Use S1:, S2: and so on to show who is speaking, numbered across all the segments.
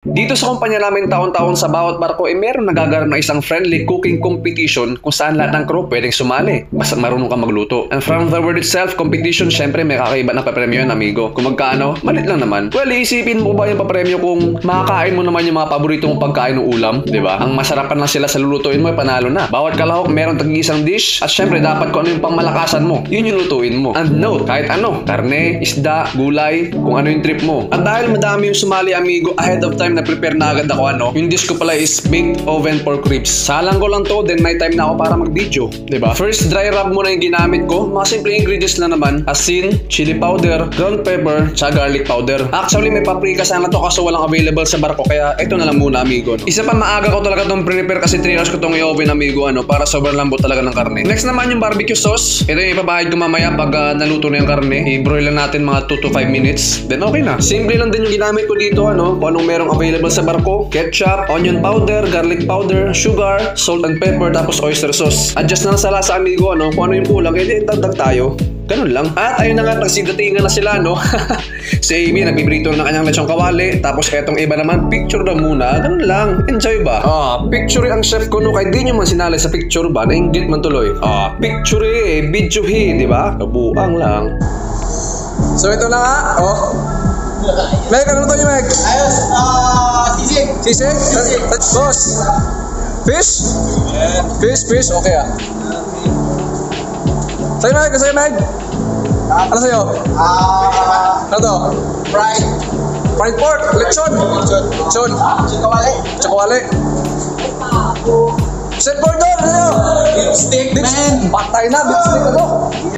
S1: Dito sa kumpanya namin taon-taon sa bawat barko meron nagaganap na isang friendly cooking competition kung saan lahat ng crew pwedeng sumali basta marunong ka magluto. And from the word itself, competition, syempre may kakaiba ng papremyo yan, amigo. Kung magkano, malit lang naman. Well, iisipin mo ba yung papremyo kung makakain mo naman yung mga paborito mong pagkain ng ulam, di ba? Ang masarapan lang sila sa lulutuin mo, panalo na. Bawat kalahok meron tag-isang dish at syempre dapat kung ano yung pangmalakasan mo, yun yung lutuin mo. And note, kahit ano, karne, isda, gulay, kung ano yung trip mo. At dahil madami yung sumali, amigo, ahead of time na-prepare na agad ako yung dish ko pala is baked oven pork ribs. Salang ko lang to, then may time na ako para mag-video, diba? First, dry rub muna yung ginamit ko. Mga simple ingredients lang naman. Asin, chili powder, ground pepper, tsaka garlic powder. Actually, may paprika sana to kaso walang available sa barko, kaya ito na lang muna, amigo. Isa pa, maaga ko talaga tong prepare kasi 3 hours ko tong i-oven, amigo, para sobrang lambot talaga ng karne. Next naman yung barbecue sauce. Ito yung ipabahid ko mamaya pag naluto na yung karne. I-broil lang natin mga 2 to 5 minutes. Then okay na. Simple lang din yung ginamit ko dito, kung anong merong available sa barko, ketchup, onion powder, garlic powder, sugar, salt and pepper, tapos oyster sauce. Adjust na lang sa lasa, amigo, kung ano yung kulang, dagdag tayo. Ganun lang. At ayun na nga, nagsidatingan na sila, Si Amy, nagbibrito ng kanyang lechong kawali, tapos etong iba naman, picture daw muna. Ganun lang. Enjoy ba? Picture ang chef ko, kahit di nyo man sinali sa picture ba, nainggit man tuloy. Picture video di ba? Kabuang lang. So ito na nga, Meg, ano to niyo, Meg?
S2: Ayos, sisig.
S1: Sisig? Boss. Fish?
S2: Yeah.
S1: Fish, okay Sa'yo, Meg? Ano sa'yo? Ano to? Fried pork, lechon. Lechon. Chokawali. Chef Gordon, ano?
S2: Beef steak, man.
S1: Patay na, beef steak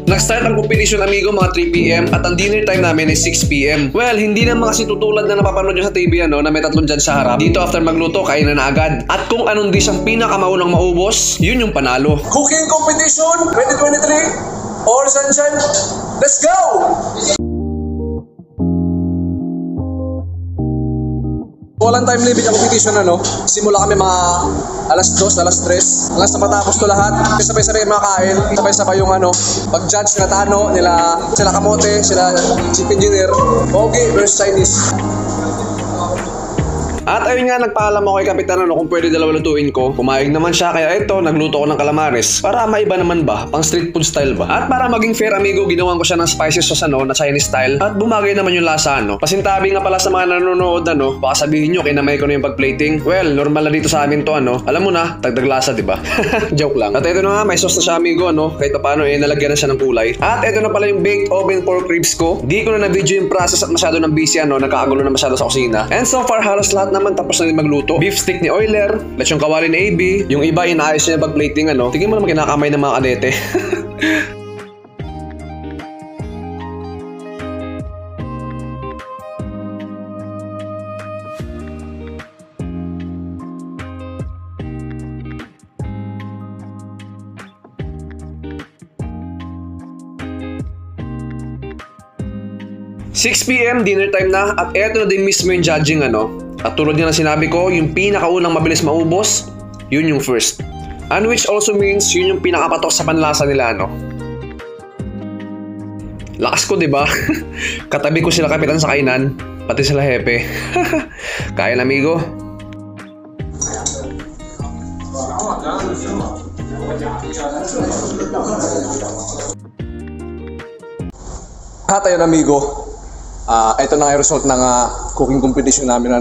S1: Nag-start ang competition, amigo, mga 3 PM at ang dinner time namin ay 6 PM. Well, hindi naman kasi tutulad na napapanood nyo sa TV, na may tatlong dyan sa harap. Dito after magluto, kainan na agad. At kung anong dish ang pinakamaunang maubos, yun yung panalo. Cooking competition 2023, all sunshine. Let's go! Walang time limit ang competition, Simula kami mga alas 2, alas 3. Hanggang sa matapos to lahat. Sabay-sabay makain. Sabay-sabay yung pag-judge nila Tano, sila Kamote, sila Chief Engineer. Pogi versus Chinese. At ayun nga, nagpaalam ako kay Kapitan kung pwede dalawa lutuin ko. Pumayag naman siya, kaya ito, nagluto ko ng calamares. Para maiba naman ba? Pang street food style ba? At para maging fair, amigo, ginawan ko siya ng spicy sauce na Chinese style. At bumagay naman yung lasa, Pasintabi nga pala sa mga nanonood, baka sabihin nyo, kinamay ko na yung pag-plating. Well, normal na dito sa amin to, Alam mo na, dagdag lasa, diba? Joke lang. At ito na nga, may sauce na siya, amigo, Kahit paano, nalagyan na siya ng kulay. At ito na pala yung baked oven pork ribs ko. Di ko na na-video yung process at masyado ng busy, Nagkakagulo na masyado sa kusina. And so far, halos lahat naman tapos na din magluto. Beef stick ni Euler, lechong kawali ni AB, yung iba inaayos niya pag-plating, Tingin mo naman kinakamay ng mga kadete. ...6 PM, dinner time na, at eto na din mismo yung judging, At tulad nga na sinabi ko, yung pinakaunang mabilis maubos, yun yung first. And which also means, yun yung pinakapatok sa panlasa nila, Lakas ko, diba? Katabi ko sila Kapitan sa kainan, pati sila Hepe. Kain, amigo. At ayun, amigo. Ito na yung result ng cooking competition namin,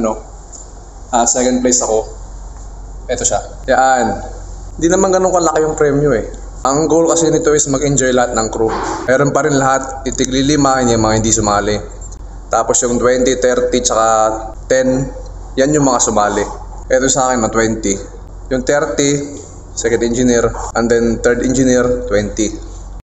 S1: second place ako. Ito siya. Yan. Hindi naman ganun kalaki yung premyo, Ang goal kasi nito is mag-enjoy lahat ng crew. Meron pa rin lahat, itigli 5, yung mga hindi sumali. Tapos yung 20, 30, tsaka 10, yan yung mga sumali. Ito sa akin, 20. Yung 30, second engineer, and then third engineer, 20.